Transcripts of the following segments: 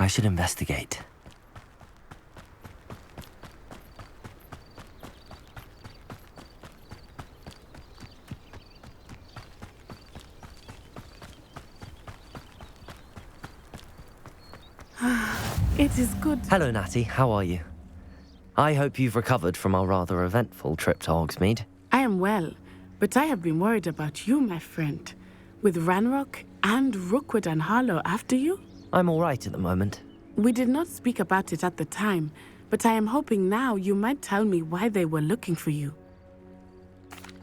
I should investigate. It is good. Hello, Natty. How are you? I hope you've recovered from our rather eventful trip to Hogsmeade. I am well, but I have been worried about you, my friend. With Ranrock and Rookwood and Harlow after you? I'm all right at the moment. We did not speak about it at the time, but I am hoping now you might tell me why they were looking for you.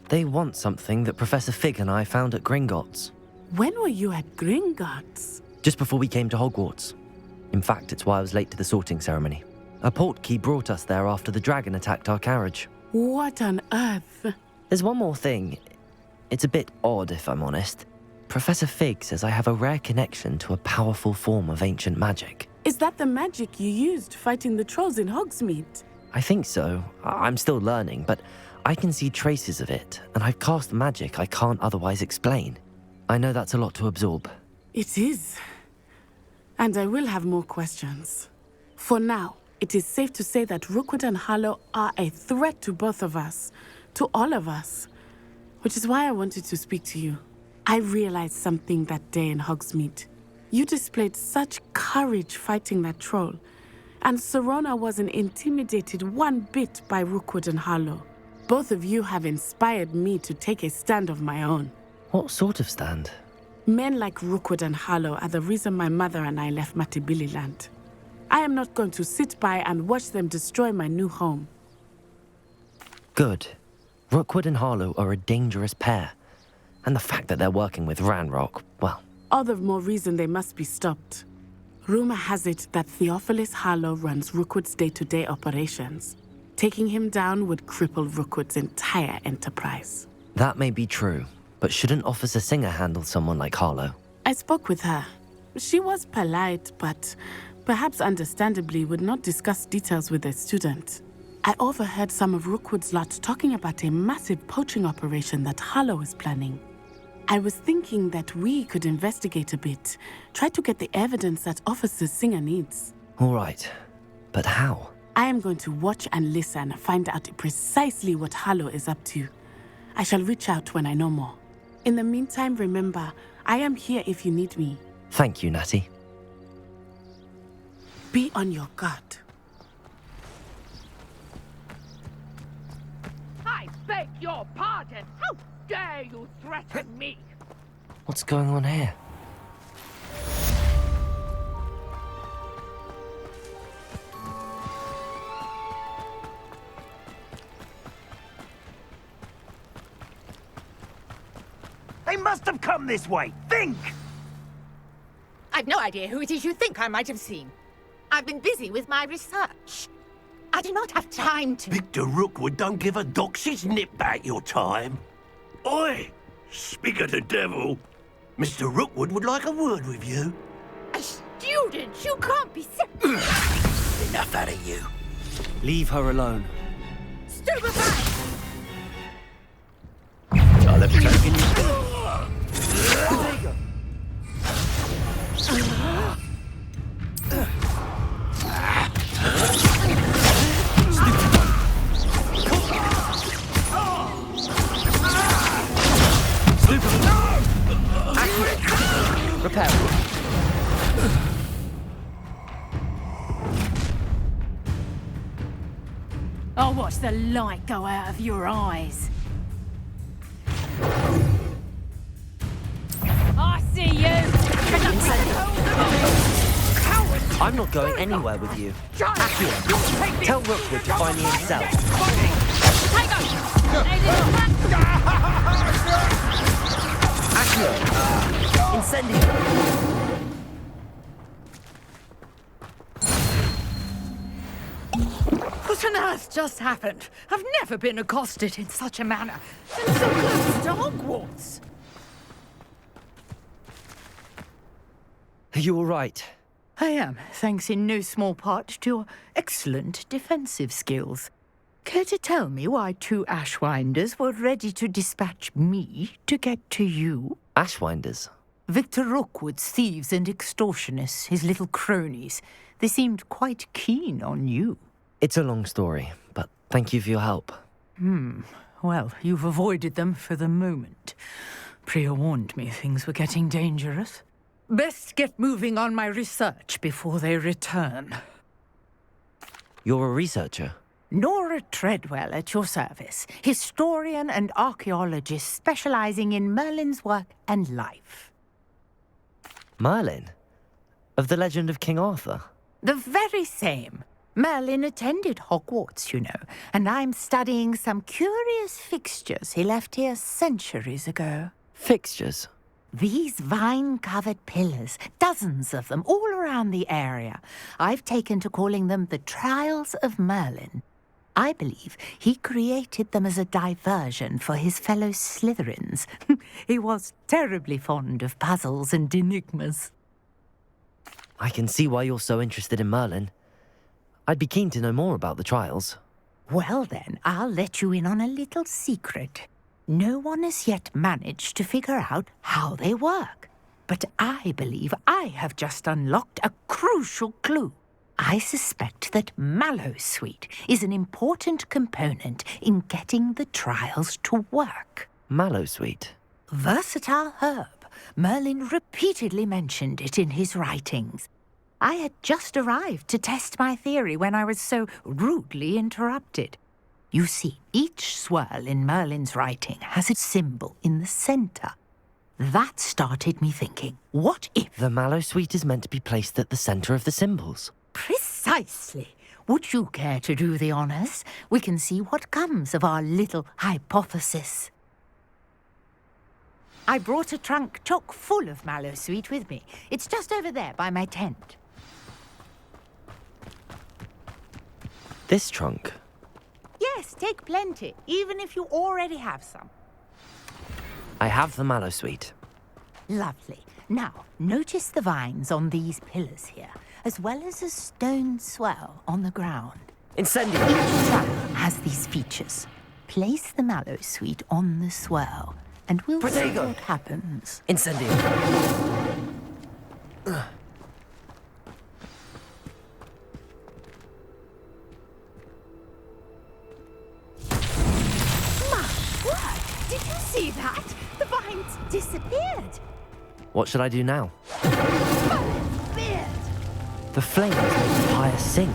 They want something that Professor Fig and I found at Gringotts. When were you at Gringotts? Just before we came to Hogwarts. In fact, it's why I was late to the sorting ceremony. A portkey brought us there after the dragon attacked our carriage. What on earth? There's one more thing. It's a bit odd, if I'm honest. Professor Fig says I have a rare connection to a powerful form of ancient magic. Is that the magic you used fighting the trolls in Hogsmeade? I think so. I'm still learning, but I can see traces of it, and I've cast magic I can't otherwise explain. I know that's a lot to absorb. It is. And I will have more questions. For now, it is safe to say that Rookwood and Harlow are a threat to both of us, to all of us, which is why I wanted to speak to you. I realized something that day in Hogsmeade. You displayed such courage fighting that troll, and Serona wasn't intimidated one bit by Rookwood and Harlow. Both of you have inspired me to take a stand of my own. What sort of stand? Men like Rookwood and Harlow are the reason my mother and I left Matibili land. I am not going to sit by and watch them destroy my new home. Good. Rookwood and Harlow are a dangerous pair. And the fact that they're working with Ranrock, well... All the more reason they must be stopped. Rumor has it that Theophilus Harlow runs Rookwood's day-to-day operations. Taking him down would cripple Rookwood's entire enterprise. That may be true, but shouldn't Officer Singer handle someone like Harlow? I spoke with her. She was polite, but perhaps understandably would not discuss details with a student. I overheard some of Rookwood's lot talking about a massive poaching operation that Harlow is planning. I was thinking that we could investigate a bit, try to get the evidence that Officer Singer needs. All right, but how? I am going to watch and listen, find out precisely what Harlow is up to. I shall reach out when I know more. In the meantime, remember, I am here if you need me. Thank you, Natty. Be on your guard. I beg your pardon! How dare you threaten me? What's going on here? They must have come this way. Think! I've no idea who it is you think I might have seen. I've been busy with my research. I do not have time to... Victor Rookwood don't give a doxy's nip back your time. Oi! Speak of the devil. Mr. Rookwood would like a word with you. A student? You can't be sick. Enough out of you. Leave her alone. Stupefy! I'll have taken you. Repair. I'll watch the light go out of your eyes. I see you! I'm not going anywhere with you. Accio, tell Rookwood to find me himself. Accio, incendio. What on earth just happened? I've never been accosted in such a manner. And so close to Hogwarts. Are you all right? I am, thanks in no small part to your excellent defensive skills. Care to tell me why two Ashwinders were ready to dispatch me to get to you? Ashwinders? Victor Rookwood's thieves and extortionists, his little cronies, they seemed quite keen on you. It's a long story, but thank you for your help. Well, you've avoided them for the moment. Priya warned me things were getting dangerous. Best get moving on my research before they return. You're a researcher? Nora Treadwell at your service, historian and archaeologist specializing in Merlin's work and life. Merlin? Of the legend of King Arthur? The very same. Merlin attended Hogwarts, you know, and I'm studying some curious fixtures he left here centuries ago. Fixtures? These vine-covered pillars, dozens of them, all around the area. I've taken to calling them the Trials of Merlin. I believe he created them as a diversion for his fellow Slytherins. He was terribly fond of puzzles and enigmas. I can see why you're so interested in Merlin. I'd be keen to know more about the trials. Well then, I'll let you in on a little secret. No one has yet managed to figure out how they work. But I believe I have just unlocked a crucial clue. I suspect that Mallowsweet is an important component in getting the trials to work. Mallowsweet? Versatile herb. Merlin repeatedly mentioned it in his writings. I had just arrived to test my theory when I was so rudely interrupted. You see, each swirl in Merlin's writing has a symbol in the center. That started me thinking, what if... The Mallowsweet is meant to be placed at the center of the symbols. Precisely. Would you care to do the honors? We can see what comes of our little hypothesis. I brought a trunk chock full of Mallowsweet with me. It's just over there by my tent. This trunk? Yes, take plenty, even if you already have some. I have the Mallowsweet. Lovely. Now, notice the vines on these pillars here, as well as a stone swell on the ground. Incendio! Each trunk has these features. Place the Mallowsweet on the swell, and we'll see what happens. Incendio! Did you see that? The vines disappeared. What should I do now? Beard. The flames make the fire sink.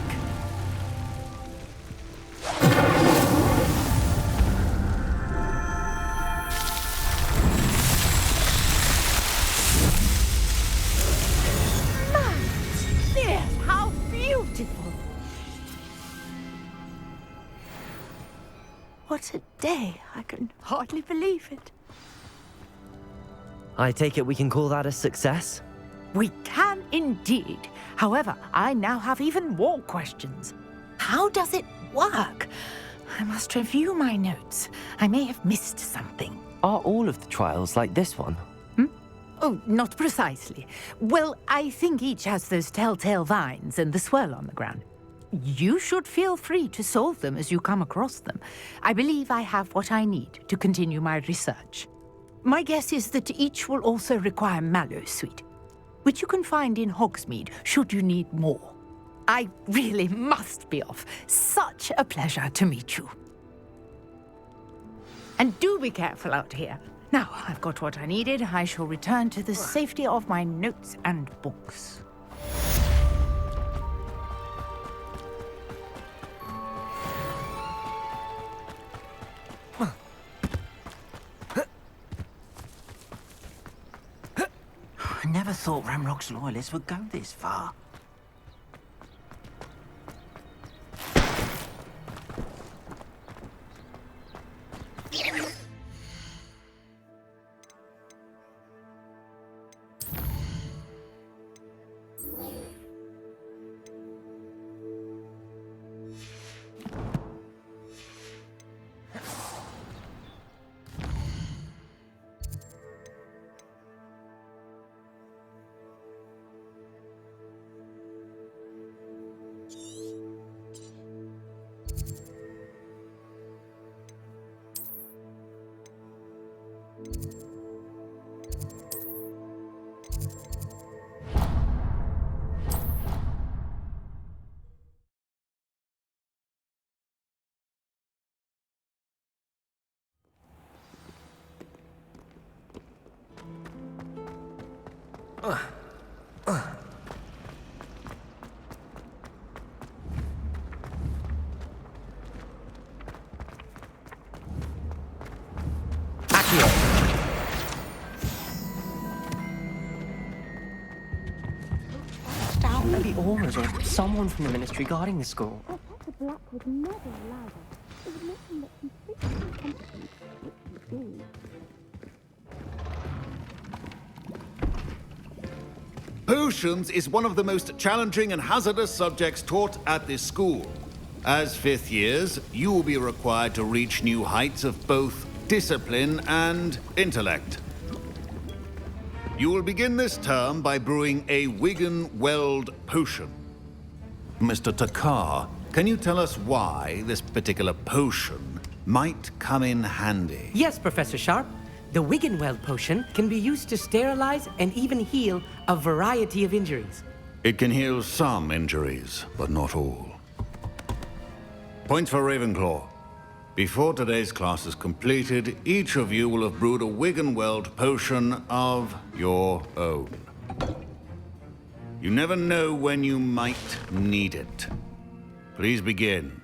Beard, how beautiful. What a day. I can hardly believe it. I take it we can call that a success? We can indeed. However, I now have even more questions. How does it work? I must review my notes. I may have missed something. Are all of the trials like this one? Oh, not precisely. Well, I think each has those telltale vines and the swirl on the ground. You should feel free to solve them as you come across them. I believe I have what I need to continue my research. My guess is that each will also require Mallowsweet, which you can find in Hogsmeade should you need more. I really must be off. Such a pleasure to meet you. And do be careful out here. Now, I've got what I needed. I shall return to the safety of my notes and books. I never thought Ramrock's loyalists would go this far. Maybe auras or someone from the ministry guarding the school. Potions is one of the most challenging and hazardous subjects taught at this school. As fifth years, you will be required to reach new heights of both discipline and intellect. You will begin this term by brewing a Wiggenweld potion. Mr. Takar, can you tell us why this particular potion might come in handy? Yes, Professor Sharp. The Wiggenweld potion can be used to sterilize and even heal a variety of injuries. It can heal some injuries, but not all. Points for Ravenclaw. Before today's class is completed, each of you will have brewed a Wiggenweld potion of your own. You never know when you might need it. Please begin.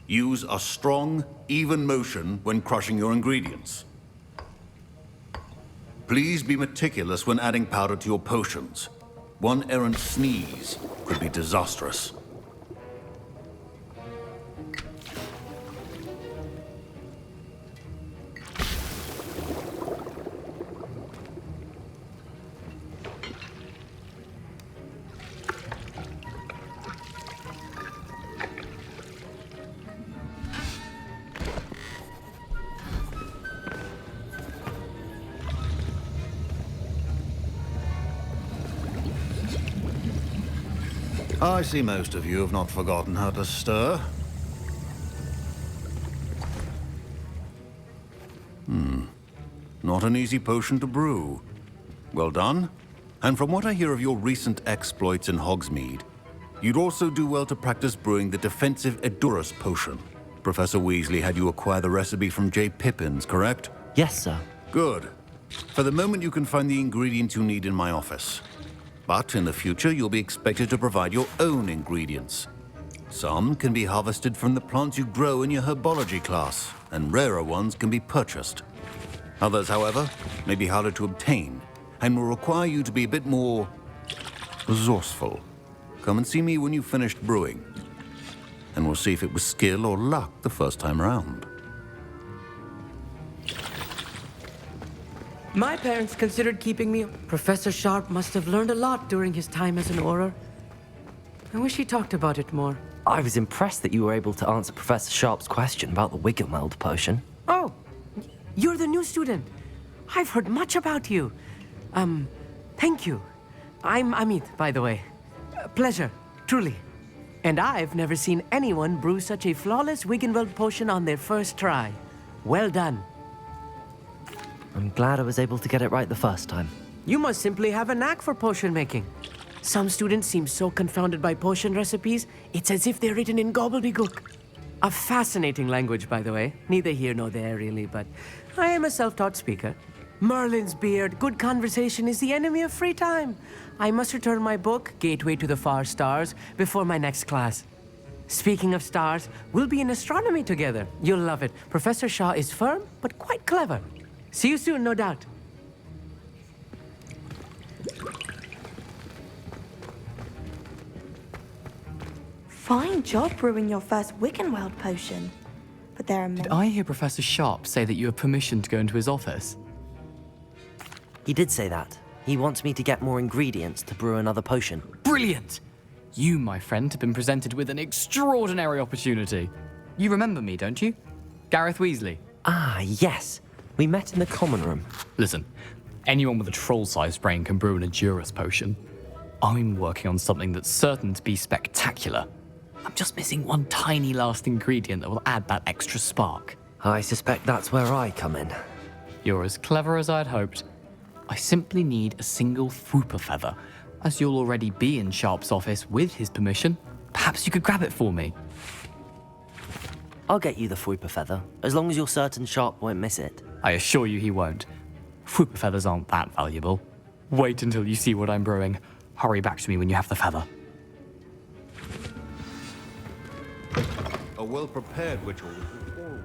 Use a strong, even motion when crushing your ingredients. Please be meticulous when adding powder to your potions. One errant sneeze could be disastrous. I see most of you have not forgotten how to stir. Not an easy potion to brew. Well done. And from what I hear of your recent exploits in Hogsmeade, you'd also do well to practice brewing the defensive Edurus potion. Professor Weasley had you acquire the recipe from J. Pippins, correct? Yes, sir. Good. For the moment, you can find the ingredients you need in my office. But in the future, you'll be expected to provide your own ingredients. Some can be harvested from the plants you grow in your herbology class, and rarer ones can be purchased. Others, however, may be harder to obtain, and will require you to be a bit more resourceful. Come and see me when you've finished brewing, and we'll see if it was skill or luck the first time around. My parents considered keeping me. Professor Sharp must have learned a lot during his time as an Auror. I wish he talked about it more. I was impressed that you were able to answer Professor Sharp's question about the Wiggenweld potion. Oh, you're the new student. I've heard much about you. Thank you. I'm Amit, by the way. Pleasure, truly. And I've never seen anyone brew such a flawless Wiggenweld potion on their first try. Well done. I'm glad I was able to get it right the first time. You must simply have a knack for potion making. Some students seem so confounded by potion recipes, it's as if they're written in gobbledygook. A fascinating language, by the way. Neither here nor there, really, but I am a self-taught speaker. Merlin's beard, good conversation is the enemy of free time. I must return my book, Gateway to the Far Stars, before my next class. Speaking of stars, we'll be in astronomy together. You'll love it. Professor Shaw is firm, but quite clever. See you soon, no doubt. Fine job brewing your first Wiggenweld potion. But there are many... Did I hear Professor Sharp say that you have permission to go into his office? He did say that. He wants me to get more ingredients to brew another potion. Brilliant! You, my friend, have been presented with an extraordinary opportunity. You remember me, don't you? Gareth Weasley. Ah, yes. We met in the common room. Listen, anyone with a troll-sized brain can brew an Edurus potion. I'm working on something that's certain to be spectacular. I'm just missing one tiny last ingredient that will add that extra spark. I suspect that's where I come in. You're as clever as I'd hoped. I simply need a single Fwooper feather. As you'll already be in Sharp's office with his permission, perhaps you could grab it for me. I'll get you the Fwooper feather, as long as you're certain Sharp won't miss it. I assure you he won't. Fwooper feathers aren't that valuable. Wait until you see what I'm brewing. Hurry back to me when you have the feather. A well-prepared ritual is forward.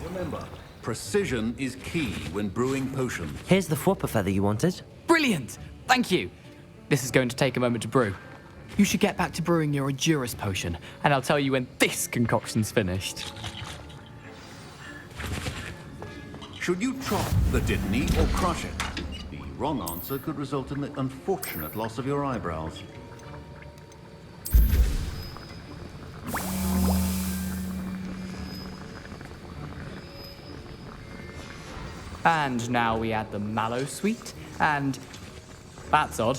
Remember, precision is key when brewing potions. Here's the Fwooper feather you wanted. Brilliant! Thank you! This is going to take a moment to brew. You should get back to brewing your Edurus potion, and I'll tell you when this concoction's finished. Should you chop the Dittany or crush it? The wrong answer could result in the unfortunate loss of your eyebrows. And now we add the mallow sweet, and... That's odd.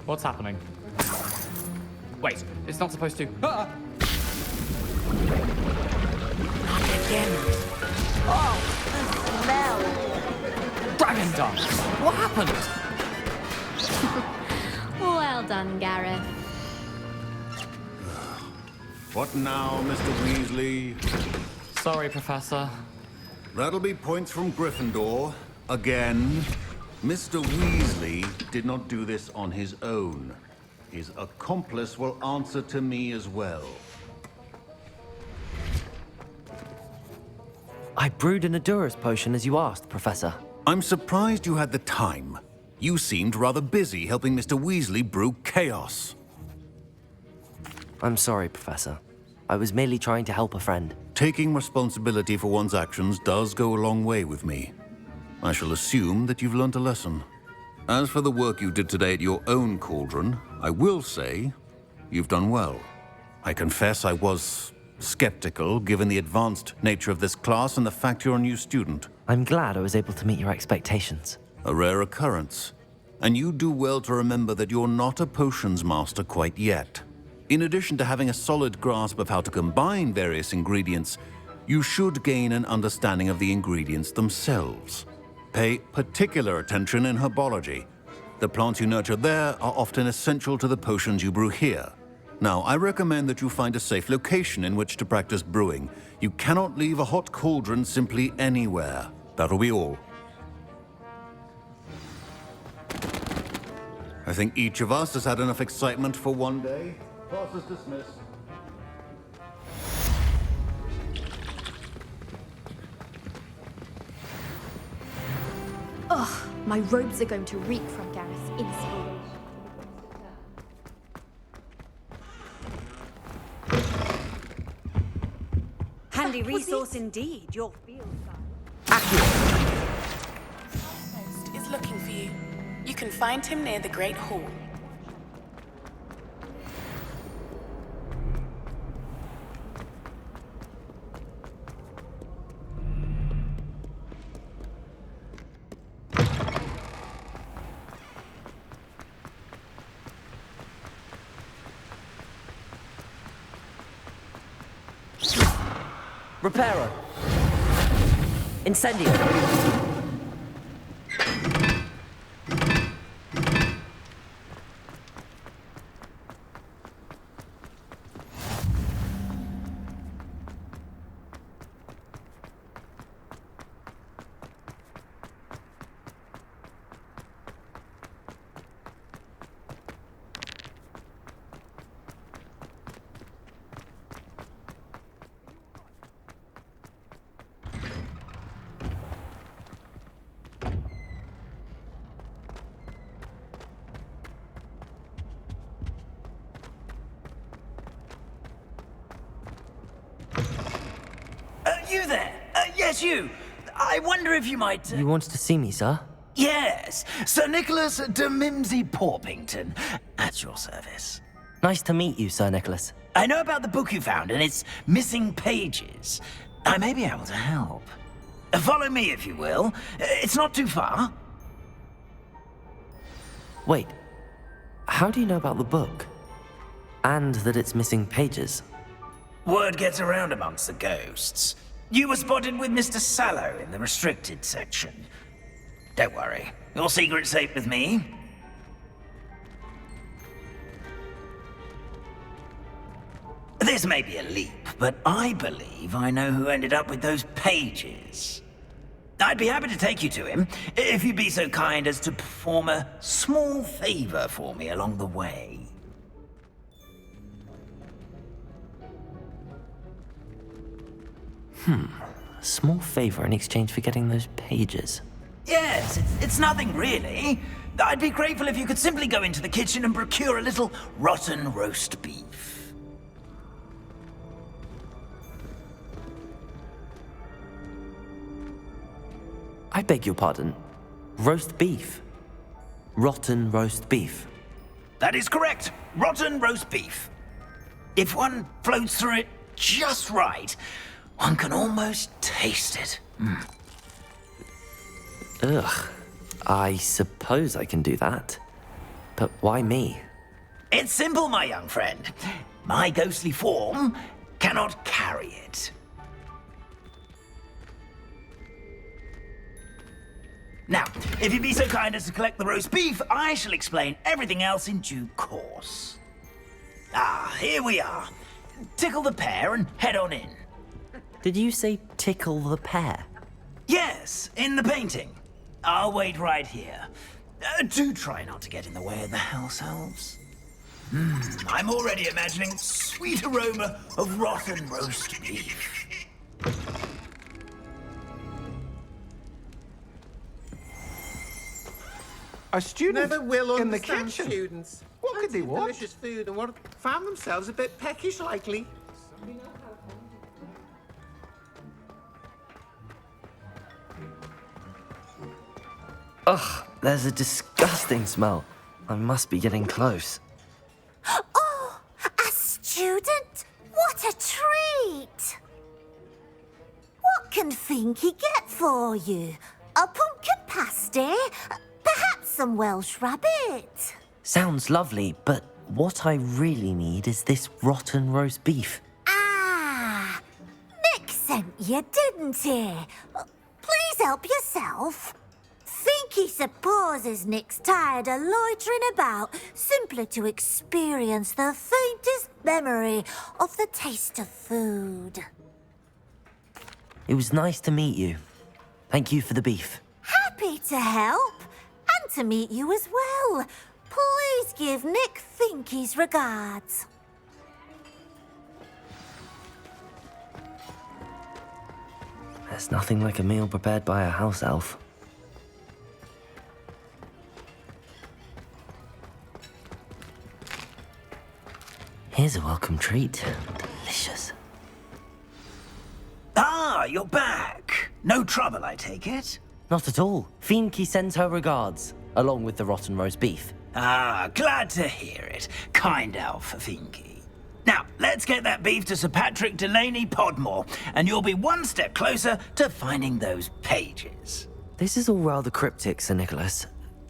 What's happening? Wait, it's not supposed to... Ah! Again. Oh, the smell. Dragon dance! What happened? Well done, Gareth. What now, Mr. Weasley? Sorry, Professor. That'll be points from Gryffindor. Again. Mr. Weasley did not do this on his own. His accomplice will answer to me as well. I brewed an Edurus potion as you asked, Professor. I'm surprised you had the time. You seemed rather busy helping Mr. Weasley brew chaos. I'm sorry, Professor. I was merely trying to help a friend. Taking responsibility for one's actions does go a long way with me. I shall assume that you've learnt a lesson. As for the work you did today at your own cauldron, I will say you've done well. I confess I was skeptical, given the advanced nature of this class and the fact you're a new student. I'm glad I was able to meet your expectations. A rare occurrence. And you do well to remember that you're not a potions master quite yet. In addition to having a solid grasp of how to combine various ingredients, you should gain an understanding of the ingredients themselves. Pay particular attention in herbology. The plants you nurture there are often essential to the potions you brew here. Now, I recommend that you find a safe location in which to practice brewing. You cannot leave a hot cauldron simply anywhere. That'll be all. I think each of us has had enough excitement for one day. Class is dismissed. Ugh, my robes are going to reek from Gareth's inspiration. Handy resource indeed, your field Post is looking for you. You can find him near the Great Hall. Reparo! Incendio! You there? Yes, you. I wonder if you might... You wanted to see me, sir? Yes, Sir Nicholas de Mimsy Porpington, at your service. Nice to meet you, Sir Nicholas. I know about the book you found and its missing pages. I may be able to help. Follow me, if you will. It's not too far. Wait, how do you know about the book? And that it's missing pages? Word gets around amongst the ghosts. You were spotted with Mr. Sallow in the restricted section. Don't worry, your secret's safe with me. This may be a leap, but I believe I know who ended up with those pages. I'd be happy to take you to him, if you'd be so kind as to perform a small favor for me along the way. A small favor in exchange for getting those pages. Yes, it's nothing really. I'd be grateful if you could simply go into the kitchen and procure a little rotten roast beef. I beg your pardon. Roast beef. Rotten roast beef. That is correct. Rotten roast beef. If one floats through it just right, one can almost taste it. Ugh. I suppose I can do that. But why me? It's simple, my young friend. My ghostly form cannot carry it. Now, if you'd be so kind as to collect the roast beef, I shall explain everything else in due course. Ah, here we are. Tickle the pear and head on in. Did you say tickle the pear? Yes, in the painting. I'll wait right here. Do try not to get in the way of the house elves. I'm already imagining sweet aroma of rotten roast beef. A student never will in the understand kitchen. Students. What could they want? Delicious food and what found themselves a bit peckish lately. Ugh, there's a disgusting smell. I must be getting close. Oh, a student? What a treat! What can Finky get for you? A pumpkin pasty? Perhaps some Welsh rabbit? Sounds lovely, but what I really need is this rotten roast beef. Ah, Nick sent you, didn't he? Please help yourself. Finky supposes Nick's tired of loitering about simply to experience the faintest memory of the taste of food. It was nice to meet you. Thank you for the beef. Happy to help, and to meet you as well. Please give Nick Finky's regards. There's nothing like a meal prepared by a house elf. Here's a welcome treat. Delicious. Ah, you're back. No trouble, I take it? Not at all. Finky sends her regards, along with the rotten roast beef. Ah, glad to hear it. Kind elf, Finky. Now, let's get that beef to Sir Patrick Delaney Podmore, and you'll be one step closer to finding those pages. This is all rather cryptic, Sir Nicholas.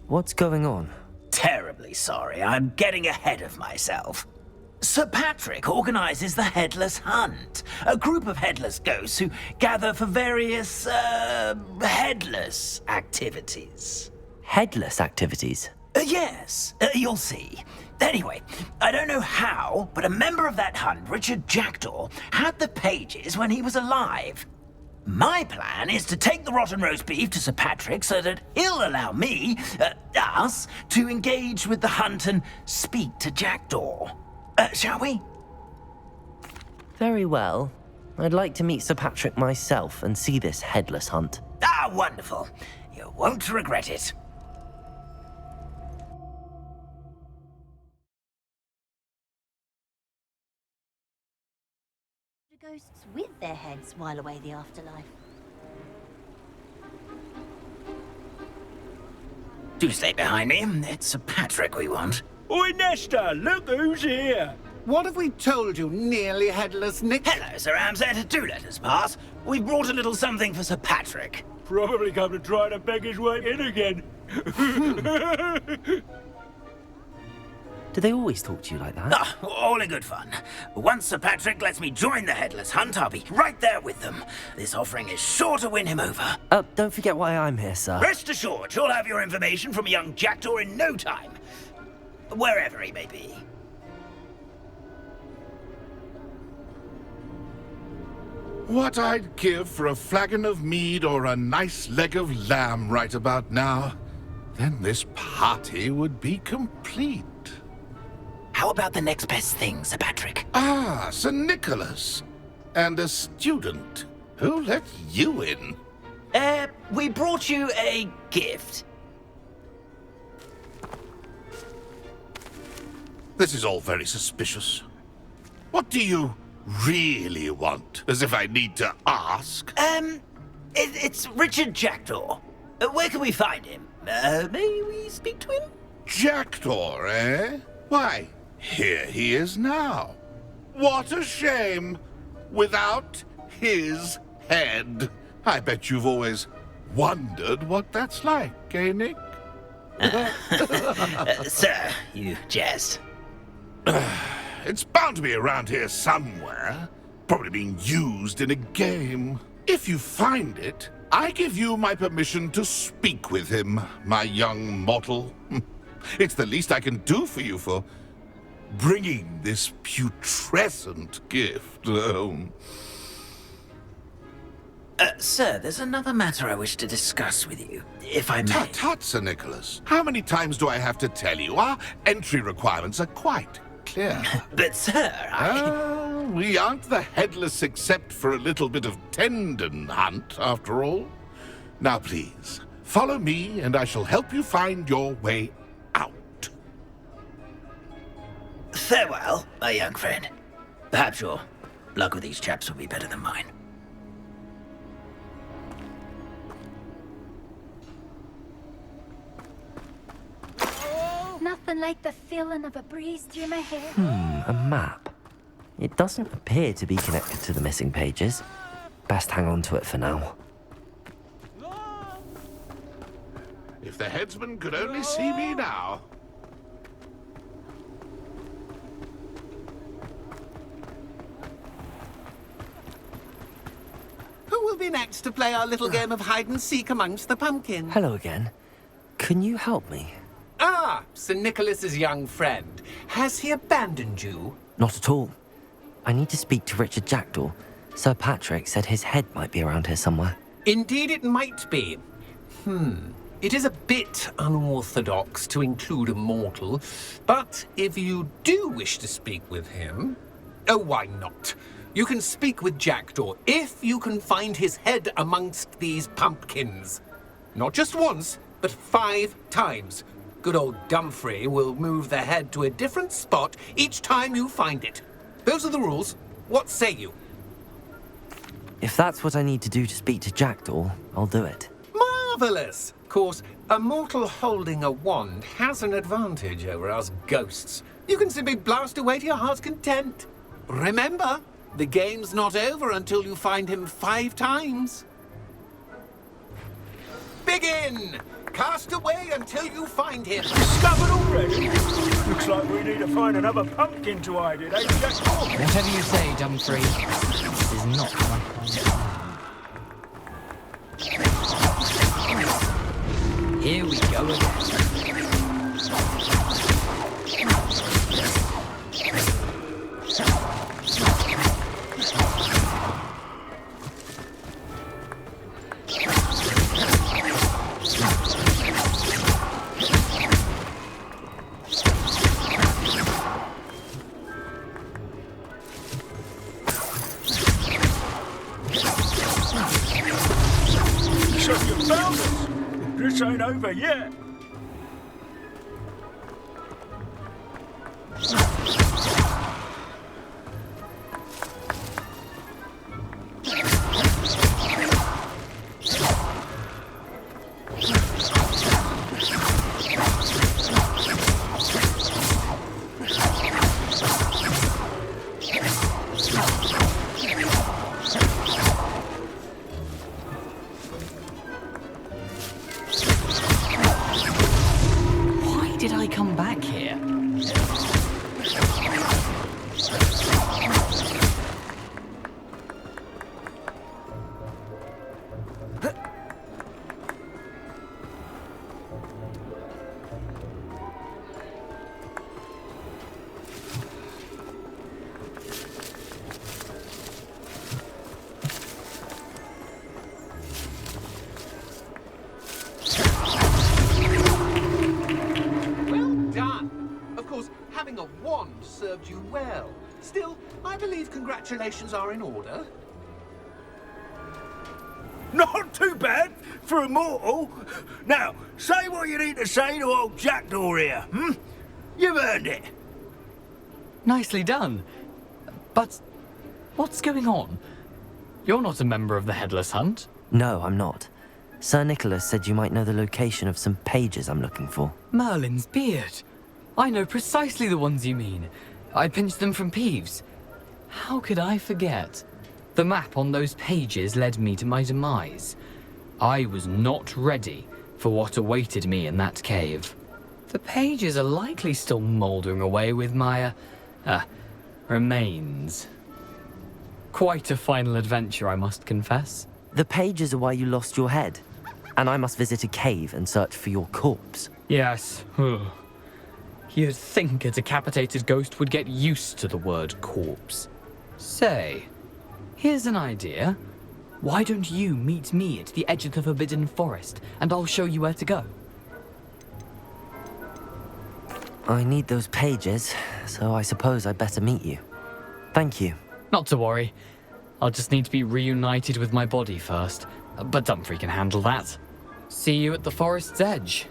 What's going on? Terribly sorry, I'm getting ahead of myself. Sir Patrick organizes the Headless Hunt, a group of headless ghosts who gather for various, headless activities. Headless activities? Yes, you'll see. Anyway, I don't know how, but a member of that hunt, Richard Jackdaw, had the pages when he was alive. My plan is to take the rotten roast beef to Sir Patrick so that he'll allow me, us, to engage with the hunt and speak to Jackdaw. Shall we? Very well. I'd like to meet Sir Patrick myself and see this headless hunt. Ah, wonderful. You won't regret it. The ghosts with their heads while away the afterlife. Do stay behind me. It's Sir Patrick we want. Oi, Nesta, look who's here. What have we told you, nearly headless Nick? Hello, Sir Ramsett. Do let us pass. We've brought a little something for Sir Patrick. Probably come to try to beg his way in again. Do they always talk to you like that? Ah, all in good fun. Once Sir Patrick lets me join the Headless Hunt, I'll be right there with them. This offering is sure to win him over. Don't forget why I'm here, sir. Rest assured, you'll have your information from young Jackdaw in no time. Wherever he may be. What I'd give for a flagon of mead or a nice leg of lamb right about now. Then this party would be complete. How about the next best thing, Sir Patrick? Ah, Sir Nicholas. And a student. Who let you in? We brought you a gift. This is all very suspicious. What do you really want? As if I need to ask. It's Richard Jackdaw. Where can we find him? May we speak to him? Jackdaw, eh? Why, here he is now. What a shame. Without his head. I bet you've always wondered what that's like, eh, Nick? Sir, you jest. It's bound to be around here somewhere. Probably being used in a game. If you find it, I give you my permission to speak with him, my young mortal. It's the least I can do for you for bringing this putrescent gift home. Sir, there's another matter I wish to discuss with you, if I may. Tut, tut, Sir Nicholas. How many times do I have to tell you? Our entry requirements are quite clear. But, sir, we aren't the Headless except for a little bit of tendon hunt, after all. Now, please, follow me, and I shall help you find your way out. Farewell, my young friend. Perhaps your luck with these chaps will be better than mine. Nothing like the feeling of a breeze through my hair. A map. It doesn't appear to be connected to the missing pages. Best hang on to it for now. If the headsman could only see me now. Who will be next to play our little game of hide-and-seek amongst the pumpkins? Hello again. Can you help me? Ah, Sir Nicholas's young friend. Has he abandoned you? Not at all. I need to speak to Richard Jackdaw. Sir Patrick said his head might be around here somewhere. Indeed it might be. It is a bit unorthodox to include a mortal, but if you do wish to speak with him... Oh, why not? You can speak with Jackdaw if you can find his head amongst these pumpkins. Not just once, but 5 times. Good old Dumfrey will move the head to a different spot each time you find it. Those are the rules. What say you? If that's what I need to do to speak to Jackdaw, I'll do it. Marvelous! Of course, a mortal holding a wand has an advantage over us ghosts. You can simply blast away to your heart's content. Remember, the game's not over until you find him 5 times. Begin! Cast away until you find him. Discovered already? Looks like we need to find another pumpkin to hide in, eh, Jackdaw? Whatever you say, Dumfrey. This is not my kind. Here we go again. So you found us. This ain't over yet. wand served you well. Still, I believe congratulations are in order. Not too bad for a mortal. Now, say what you need to say to old Jackdaw here, hmm? You've earned it. Nicely done. But what's going on? You're not a member of the Headless Hunt. No, I'm not. Sir Nicholas said you might know the location of some pages I'm looking for. Merlin's beard. I know precisely the ones you mean. I pinched them from Peeves. How could I forget? The map on those pages led me to my demise. I was not ready for what awaited me in that cave. The pages are likely still mouldering away with my, remains. Quite a final adventure, I must confess. The pages are why you lost your head, and I must visit a cave and search for your corpse. Yes. You'd think a decapitated ghost would get used to the word corpse. Say, here's an idea. Why don't you meet me at the edge of the Forbidden Forest, and I'll show you where to go? I need those pages, so I suppose I'd better meet you. Thank you. Not to worry. I'll just need to be reunited with my body first. But Dumfries can handle that. See you at the forest's edge.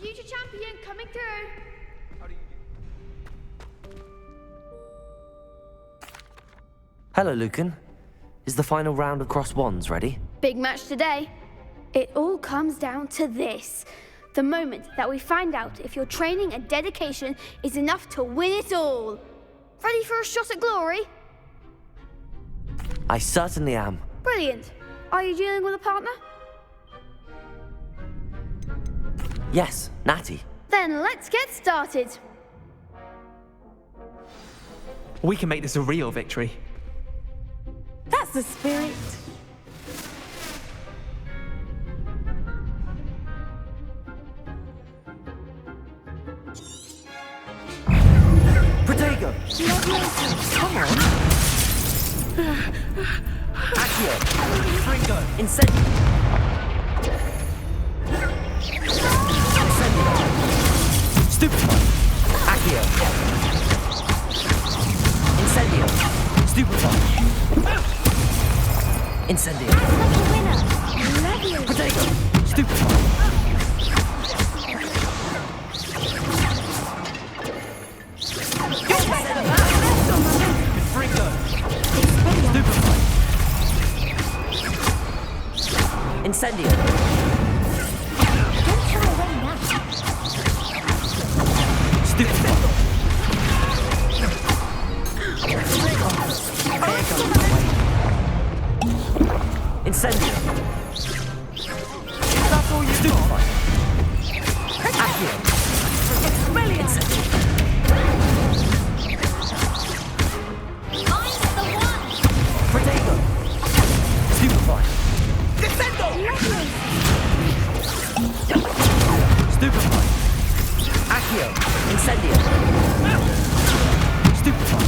Future champion coming through. Hello, Lucan. Is the final round of Cross Wands ready? Big match today. It all comes down to this. The moment that we find out if your training and dedication is enough to win it all. Ready for a shot at glory? I certainly am. Brilliant. Are you dealing with a partner? Yes, Natty. Then let's get started. We can make this a real victory. That's the spirit. Protego! Lovely Come on. Accio. Fringo. Incendio. Incendio. Stupefy. Accio. Incendio. Stupefy. Incendio. Potato. Stupefy. Fringo. Stupefy. Incendio. Don't try away now. Stupefy. Incendio. That's all you do. Accio. Incendio. Potato. Stupefy. Descendo. Stupefy. Accio. Incendio. Stupefy.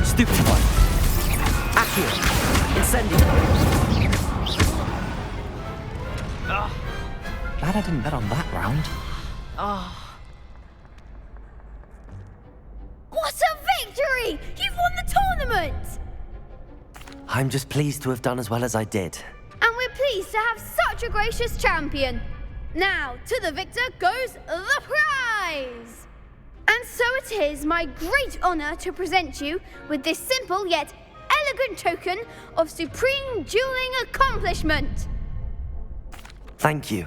Stupefy. Accio. Incendio. Glad I didn't bet on that round. What a victory! You've won the tournament! I'm just pleased to have done as well as I did. And we're pleased to have such a gracious champion. Now, to the victor goes the prize! And so it is my great honor to present you with this simple yet elegant token of supreme dueling accomplishment. Thank you.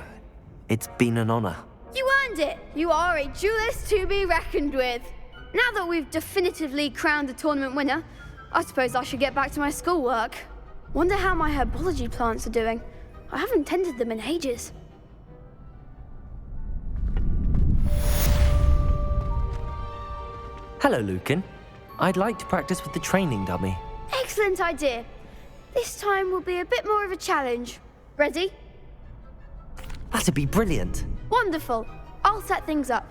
It's been an honor. You earned it. You are a duelist to be reckoned with. Now that we've definitively crowned the tournament winner, I suppose I should get back to my schoolwork. Wonder how my herbology plants are doing. I haven't tended them in ages. Hello, Lucan. I'd like to practice with the training dummy. Excellent idea. This time will be a bit more of a challenge. Ready? That'd be brilliant. Wonderful. I'll set things up.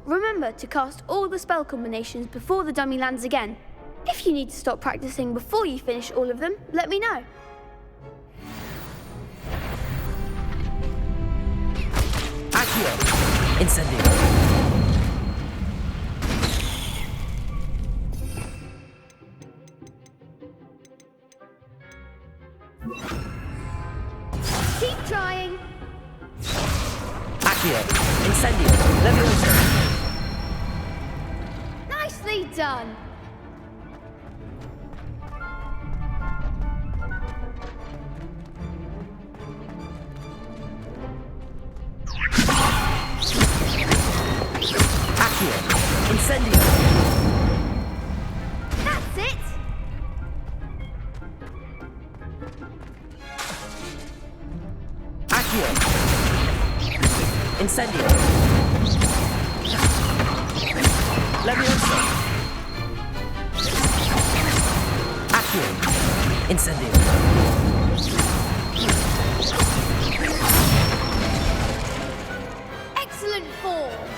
Remember to cast all the spell combinations before the dummy lands again. If you need to stop practicing before you finish all of them, let me know. Accio. Incendio. Keep trying. Accio. Incendio. Leviosa. Nicely done. Accio. Incendio. That's it. Accio. Incendio. Leviosa. Accio. Incendio. Excellent form.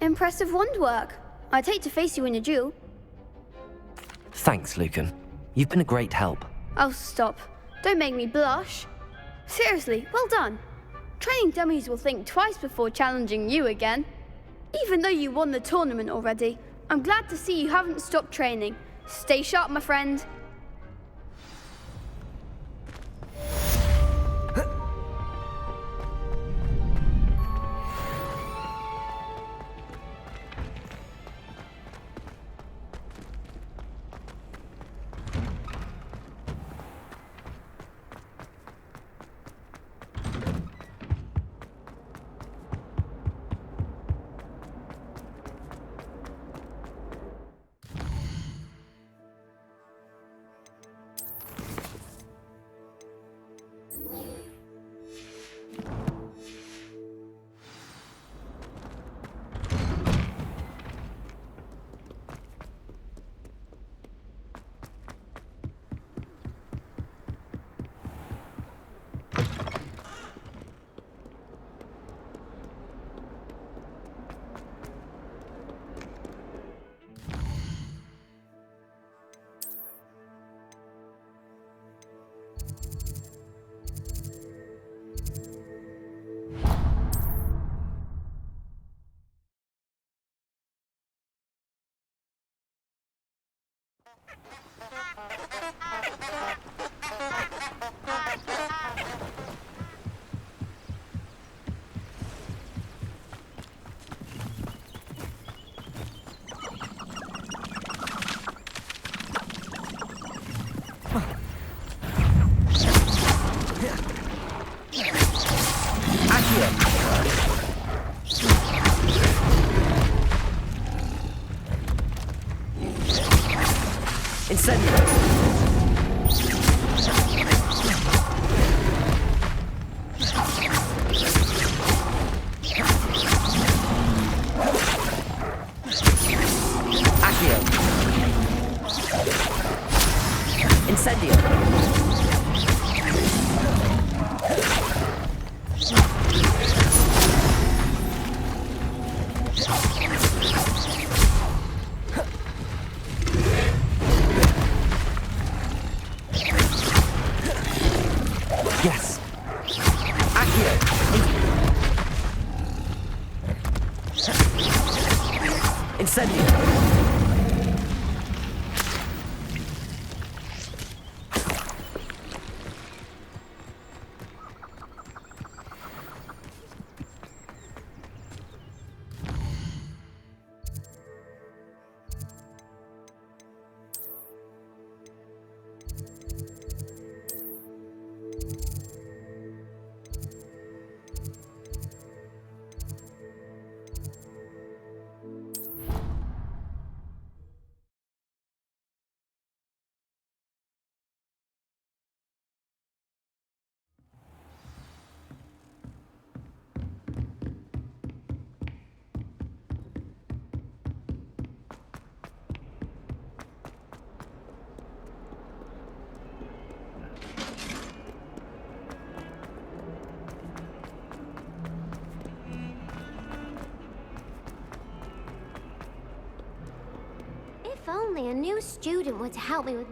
Impressive wand work. I'd hate to face you in a duel. Thanks, Lucan. You've been a great help. Oh, stop. Don't make me blush. Seriously, well done. Training dummies will think twice before challenging you again. Even though you won the tournament already, I'm glad to see you haven't stopped training. Stay sharp, my friend. Incendio! If only a new student were to help me with...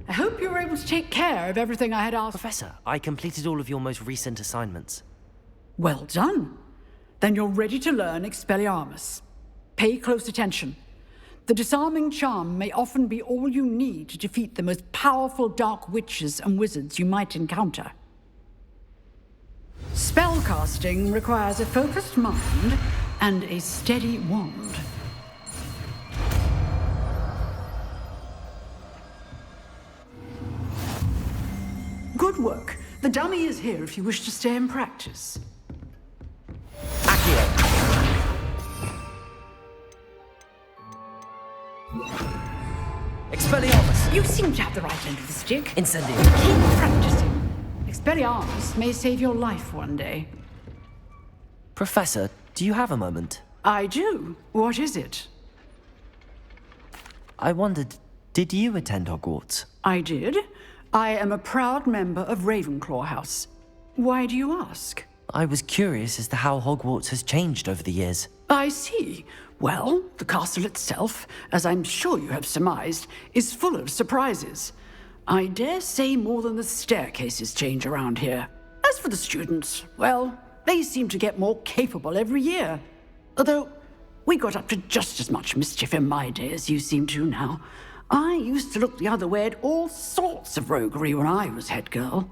I hope you were able to take care of everything I had asked. Professor, I completed all of your most recent assignments. Well done. Then you're ready to learn Expelliarmus. Pay close attention. The disarming charm may often be all you need to defeat the most powerful dark witches and wizards you might encounter. Spellcasting requires a focused mind and a steady wand. Good work. The dummy is here if you wish to stay and practice. Expelliarmus! You seem to have the right end of the stick. Incendio! Keep practicing. Expelliarmus may save your life one day. Professor, do you have a moment? I do. What is it? I wondered, did you attend Hogwarts? I did. I am a proud member of Ravenclaw House. Why do you ask? I was curious as to how Hogwarts has changed over the years. I see. Well, the castle itself, as I'm sure you have surmised, is full of surprises. I dare say more than the staircases change around here. As for the students, well, they seem to get more capable every year. Although, we got up to just as much mischief in my day as you seem to now. I used to look the other way at all sorts of roguery when I was head girl.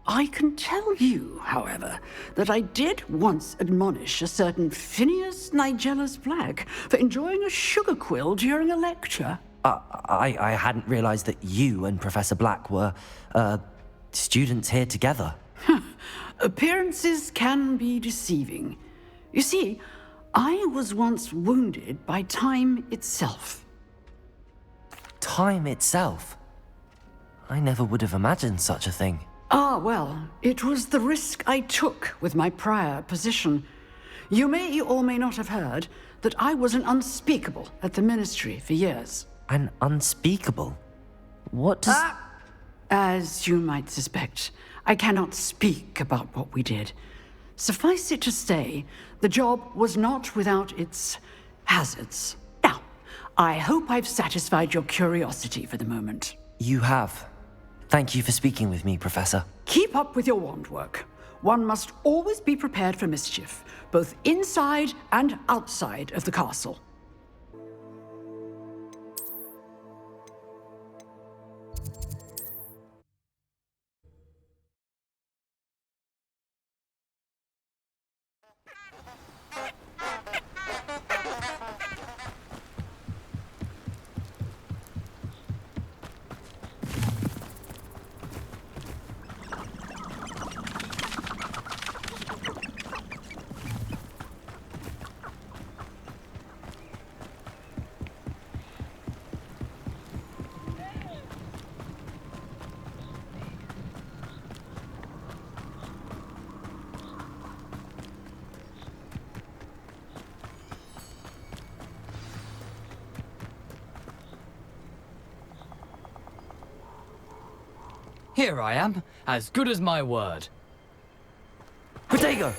I can tell you, however, that I did once admonish a certain Phineas Nigellus Black for enjoying a sugar quill during a lecture. I hadn't realized that you and Professor Black were, students here together. Appearances can be deceiving. You see, I was once wounded by time itself. Time itself? I never would have imagined such a thing. Ah, well, it was the risk I took with my prior position. You may or may not have heard that I was an unspeakable at the Ministry for years. An unspeakable? What does... As you might suspect, I cannot speak about what we did. Suffice it to say, the job was not without its hazards. Now, I hope I've satisfied your curiosity for the moment. You have. Thank you for speaking with me, Professor. Keep up with your wand work. One must always be prepared for mischief, both inside and outside of the castle. Here I am, as good as my word. Protego!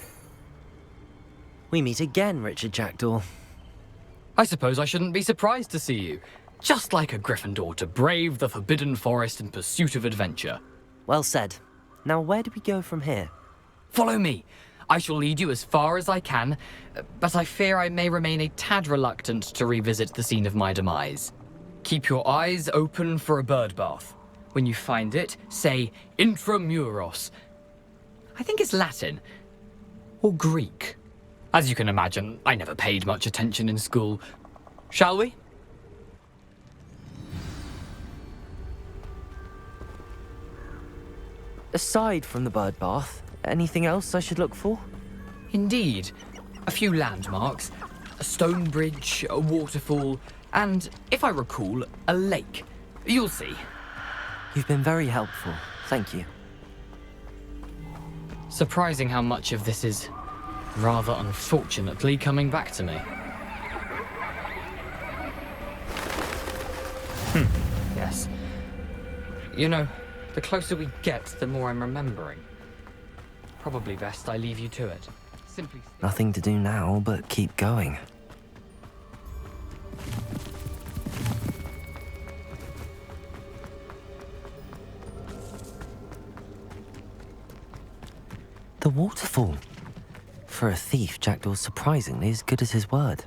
We meet again, Richard Jackdaw. I suppose I shouldn't be surprised to see you. Just like a Gryffindor to brave the Forbidden Forest in pursuit of adventure. Well said. Now where do we go from here? Follow me. I shall lead you as far as I can, but I fear I may remain a tad reluctant to revisit the scene of my demise. Keep your eyes open for a bird bath. When you find it, say intramuros. I think it's Latin. Or Greek. As you can imagine, I never paid much attention in school. Shall we? Aside from the bird bath, anything else I should look for? Indeed. A few landmarks, a stone bridge, a waterfall, and, if I recall, a lake. You'll see. You've been very helpful. Thank you. Surprising how much of this is, rather unfortunately, coming back to me. Yes. You know, the closer we get, the more I'm remembering. Probably best I leave you to it. Simply... Nothing to do now but keep going. The waterfall. For a thief, Jackdaw's surprisingly as good as his word.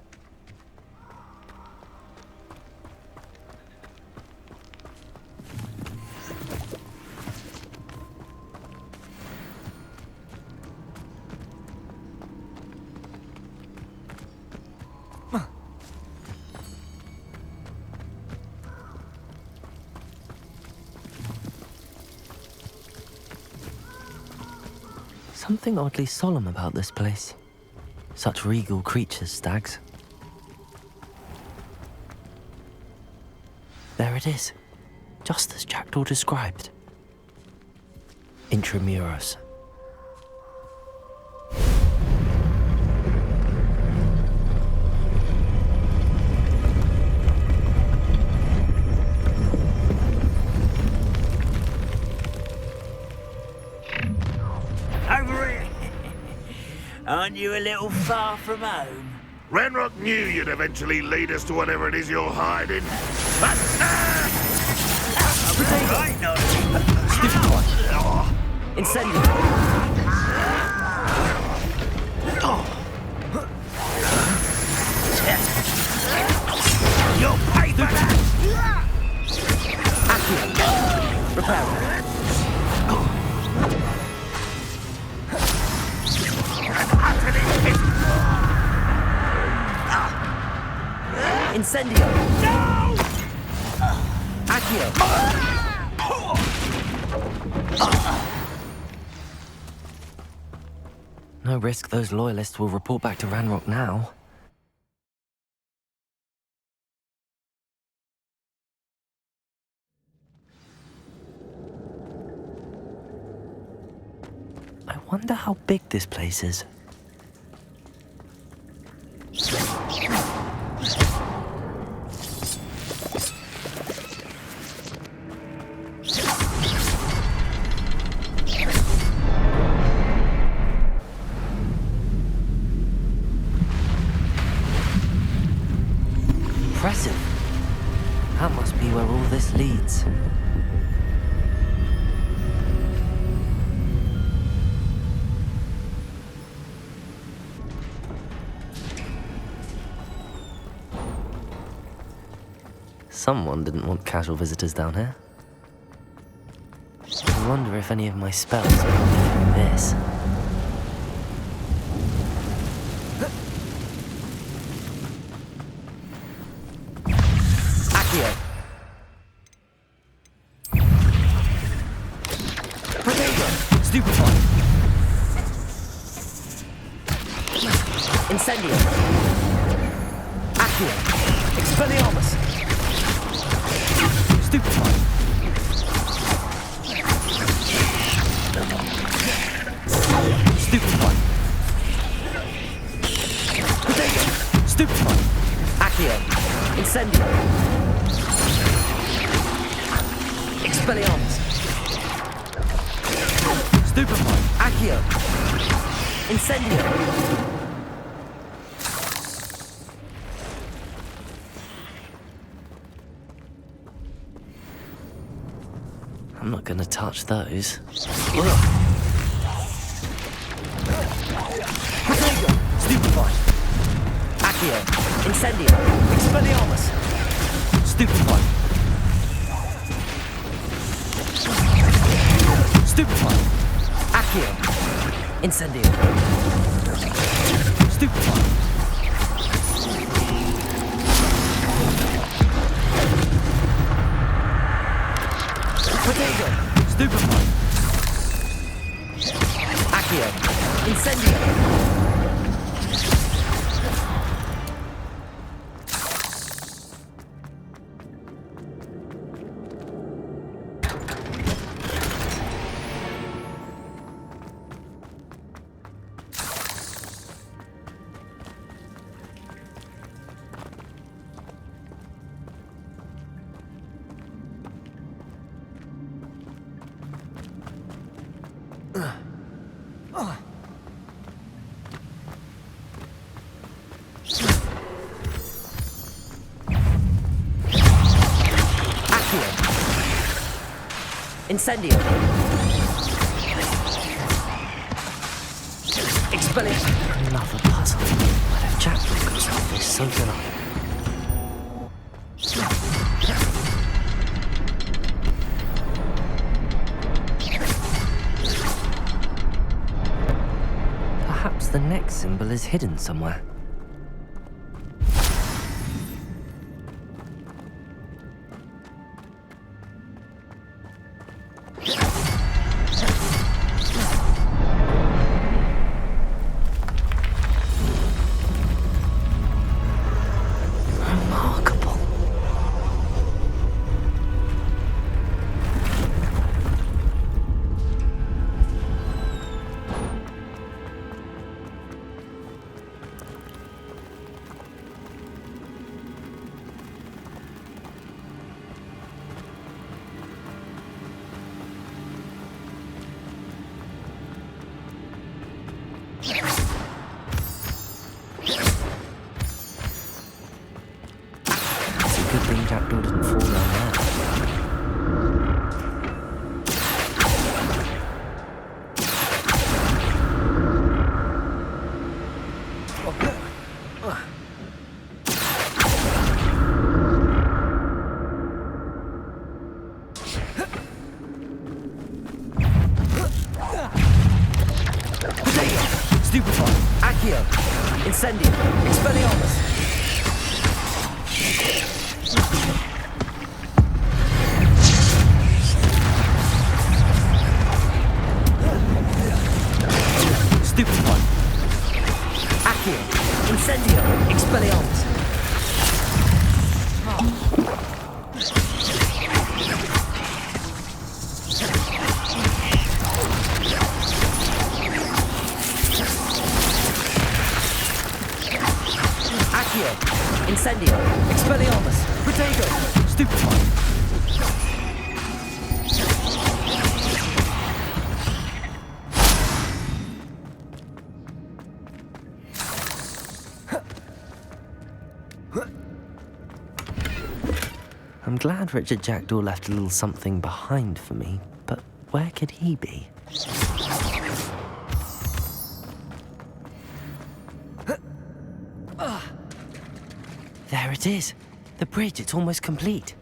Something oddly solemn about this place. Such regal creatures, stags. There it is, just as Jackdaw described. Intramuros. Over here! Aren't you a little far from home? Ranrock knew you'd eventually lead us to whatever it is you're hiding. Right, no. Incendio! You'll pay for that! Accio! Repair. Incendio! No! Accio! No risk those loyalists will report back to Ranrock now. I wonder how big this place is. Impressive. That must be where all this leads. Someone didn't want casual visitors down here. I wonder if any of my spells will help me through this. Accio! Protego! Stupefy! Incendio! Accio! Expelliarmus! Stupefy! Stupefy! Protego! Stupefy! Accio! Incendio! Expelliarmus! Stupefy. Accio. Incendio. I'm not gonna touch those. Stupefy. Accio. Incendio. Expelliarmus. Stupefy. Stupefy. Accio. Incendio. Stupefy. Potato. Stupefy. Accio. Incendio. Incendio. Expelliarmus. Another puzzle. But if Jackdaw can solve this, so can I. Perhaps the next symbol is hidden somewhere. Good thing Jackdaw didn't fall down there. Stupefy. Accio. Incendio. Expelliarmus. Stupefy. Accio. Incendio. Expelliarmus. Accio. Incendio. Expelliarmus. Protego. Stupefy. I'm glad Richard Jackdaw left a little something behind for me, but where could he be? There it is. The bridge, it's almost complete.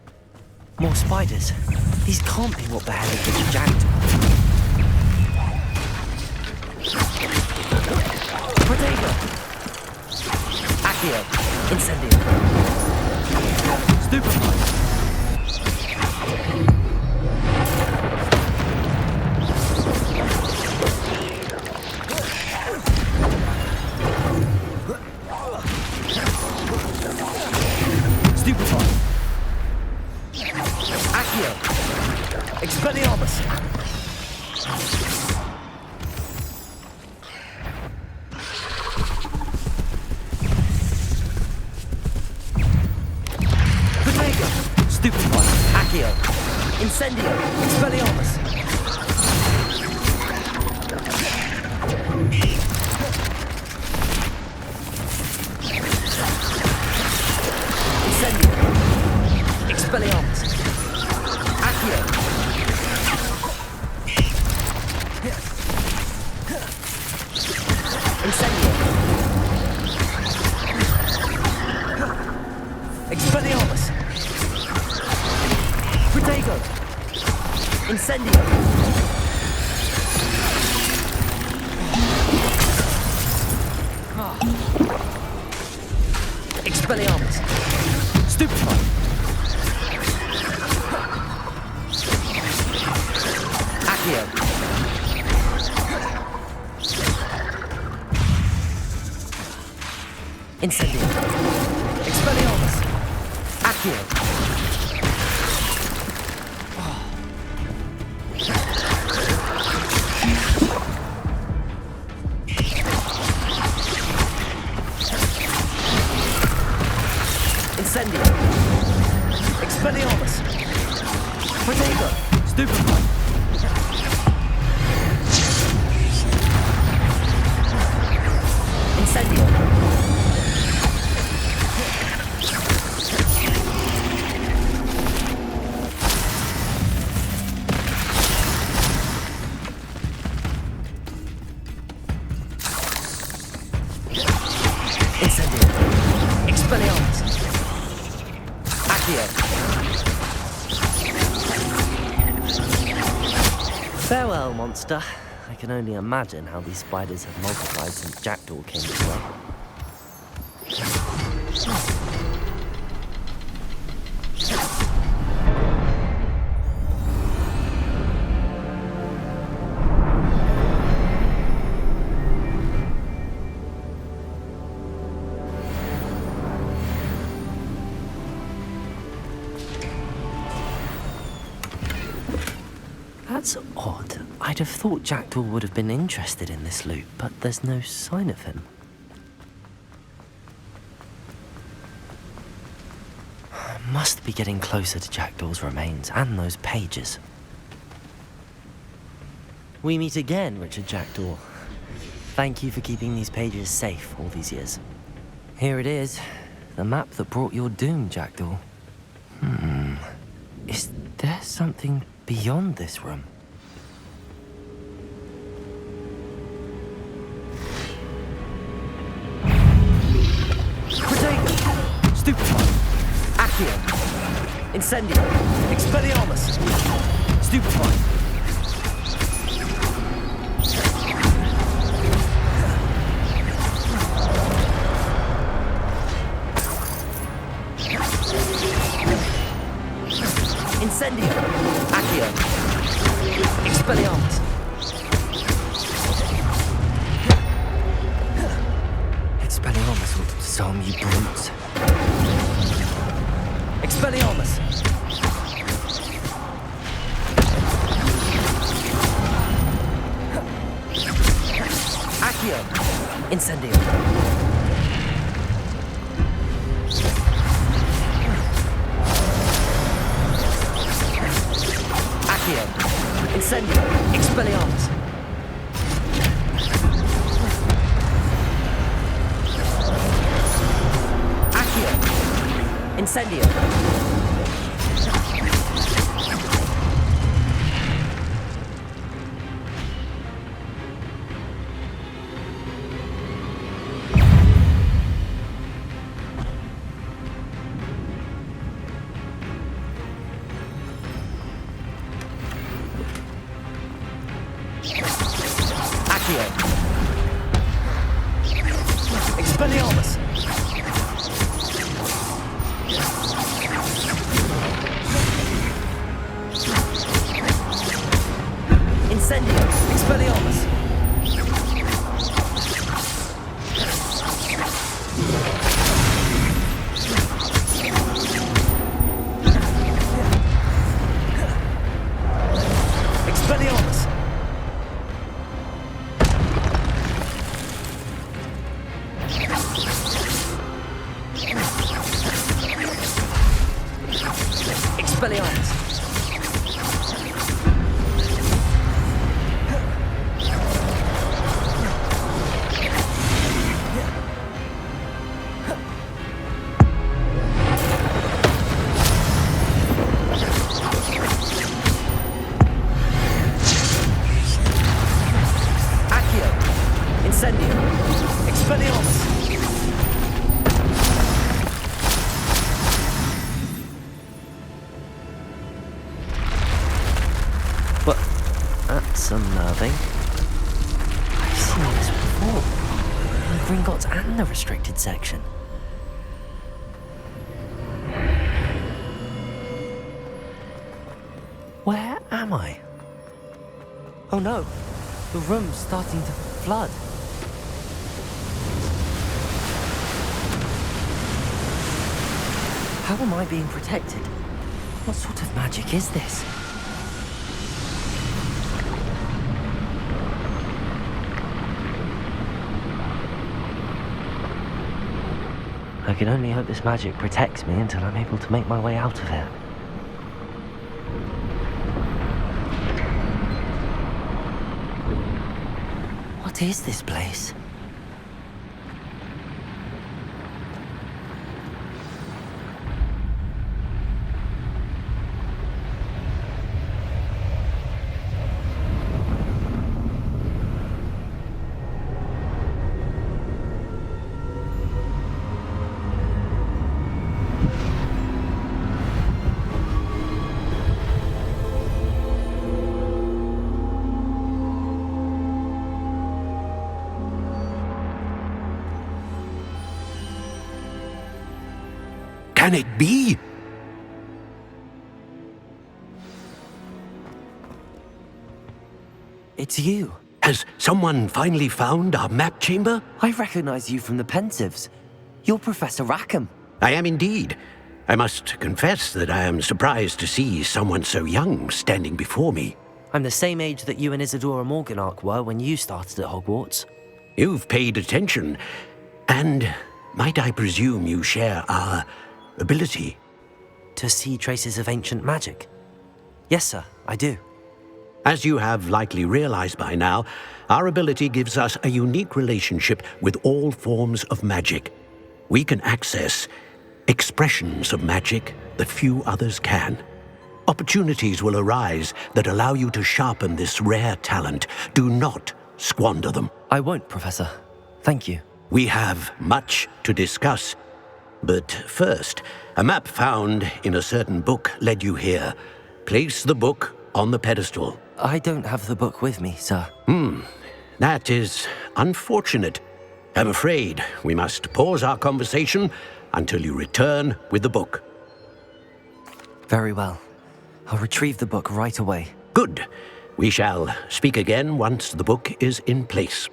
More spiders. These can't be what beheaded Richard Jackdaw. Protego. Accio. Incendio. Stupefy. Stupefy. Accio. Expelliarmus. Protego. Stupefy. Accio. Incendio. Expelliarmus. Expelliarmus. Accio. Incendio. Expelliarmus. Protego. Incendio. Expelliarmus. Stupefy. Accio. Incendio. Expelliarmus. Accio. Incendio. Expelliarmus. Protego. Stupefy. Incendio. Incendio. Expelliarmus. Accio. Farewell, monster. I can only imagine how these spiders have multiplied since Jackdaw came this way. That's odd. I'd have thought Jackdaw would have been interested in this loot, but there's no sign of him. I must be getting closer to Jackdaw's remains and those pages. We meet again, Richard Jackdaw. Thank you for keeping these pages safe all these years. Here it is, the map that brought your doom, Jackdaw. Is there something beyond this room? Protego! Stupefy! Accio! Incendio! Expelliarmus! Stupefy! Incendio! Accio! Expelliarmus! Expelliarmus will disarm you brutes. Expelliarmus! Accio! Incendio! Accio! Incendio! Expelliarmus! Accio! Incendio! Accio! Expelliarmus! Incendio! Expelliarmus! Expelliarmus! Expelliarmus! something. I've seen this before. In the Gringotts and the restricted section. Where am I? Oh no, the room's starting to flood. How am I being protected? What sort of magic is this? I can only hope this magic protects me until I'm able to make my way out of here. What is this place? Can it be? It's you. Has someone finally found our map chamber? I recognize you from the Pensives. You're Professor Rackham. I am indeed. I must confess that I am surprised to see someone so young standing before me. I'm the same age that you and Isadora Morganach were when you started at Hogwarts. You've paid attention, and might I presume you share our ability? To see traces of ancient magic? Yes, sir, I do. As you have likely realized by now, our ability gives us a unique relationship with all forms of magic. We can access expressions of magic that few others can. Opportunities will arise that allow you to sharpen this rare talent. Do not squander them. I won't, Professor. Thank you. We have much to discuss. But first, a map found in a certain book led you here. Place the book on the pedestal. I don't have the book with me, sir. That is unfortunate. I'm afraid we must pause our conversation until you return with the book. Very well. I'll retrieve the book right away. Good. We shall speak again once the book is in place.